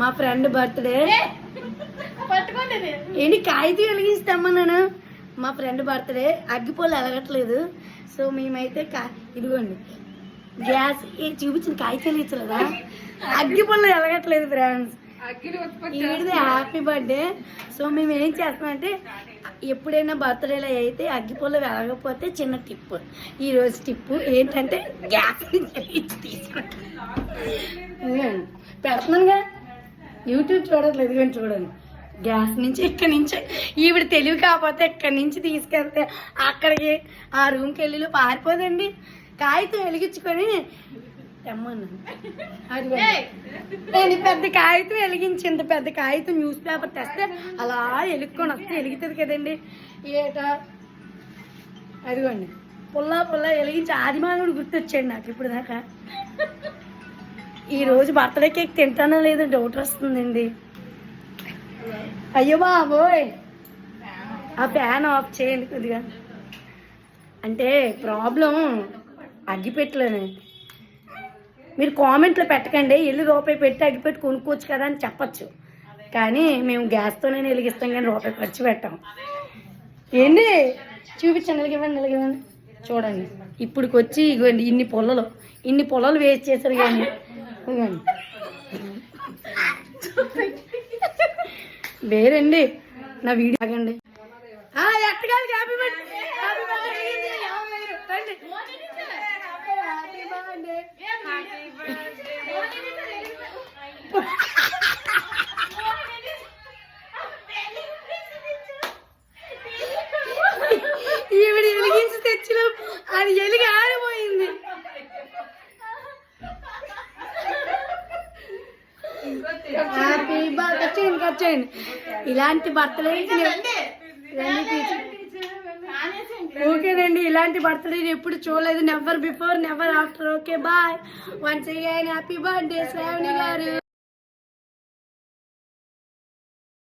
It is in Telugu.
మా ఫ్రెండ్ బర్త్డే. ఏంటి కాగితం వెలిగిస్తామన్నాను. మా ఫ్రెండ్ బర్త్డే, అగ్గిపొల్లు ఎలగట్లేదు. సో మేమైతే ఇదిగోండి గ్యాస్ చూపించిన కాగితం వెలిగించలేదా, అగ్గిపొల్లు ఎలగట్లేదు ఫ్రెండ్స్. ఈవిడది హ్యాపీ బర్త్డే. సో మేము ఏం చేస్తామంటే ఎప్పుడైనా బర్త్డేలో అయితే అగ్గిపొల్లు వెలగకపోతే చిన్న టిప్. ఈరోజు టిప్పు ఏంటంటే గ్యాస్ తీసుకుంటాం. పెడుతున్నానుగా, యూట్యూబ్ చూడట్లేదు కానీ చూడండి. గ్యాస్ నుంచి ఇక్కడి నుంచి ఈవిడ తెలివి కాకపోతే ఇక్కడి నుంచి తీసుకెళ్తే అక్కడికి ఆ రూమ్కి వెళ్ళి పారిపోదండి. కాగితం వెలిగించుకొని తెమ్మన్నాను. అది నేను పెద్ద కాగితం వెలిగించి, ఇంత పెద్ద కాగితం న్యూస్ పేపర్ తెస్తే అలా వెలుక్కొని వస్తే వెలుగుతుంది కదండి. ఏటా అదిగోండి పుల్లా పుల్లా వెలిగించి ఆదిమానవుడు గుర్తొచ్చాడు నాకు ఇప్పుడు దాకా. ఈరోజు బర్త్డే కేక్ తింటానో లేదో డౌట్ వస్తుందండి. అయ్యో బాబోయ్, ఆ ఫ్యాన్ ఆఫ్ చేయండి కొద్దిగా. అంటే ప్రాబ్లం అగ్గిపెట్టలేనే. మీరు కామెంట్లో పెట్టకండి, ₹1 పెట్టి అగ్గిపెట్టి కొనుక్కోవచ్చు కదా అని చెప్పచ్చు. కానీ మేము గ్యాస్తోనే వెలిగిస్తాం కానీ ₹1 ఖర్చు పెట్టాం. ఏంటి చూపించండి, వెలిగివ్వండి. చూడండి ఇప్పుడుకి వచ్చి ఇవ్వండి ఇన్ని పొలాలు వేస్ట్ చేశారు. కానీ ఇవ్వండి వేరండి నా వీడియో ఆగండి. ఎట్టగాలి హ్యాపీ బర్త్డే. ఈవిడ వెలిగించి తెచ్చిన అది ఎలిగి ఆడిపోయింది. హ్యాపీ బర్త్డే వచ్చేయండి. ఇలాంటి బర్త్డే ఓకేనండి. ఇలాంటి బర్త్డే ఎప్పుడు చూడలేదు. Never before never after. Okay bye. Once again happy birthday Shravani గారు.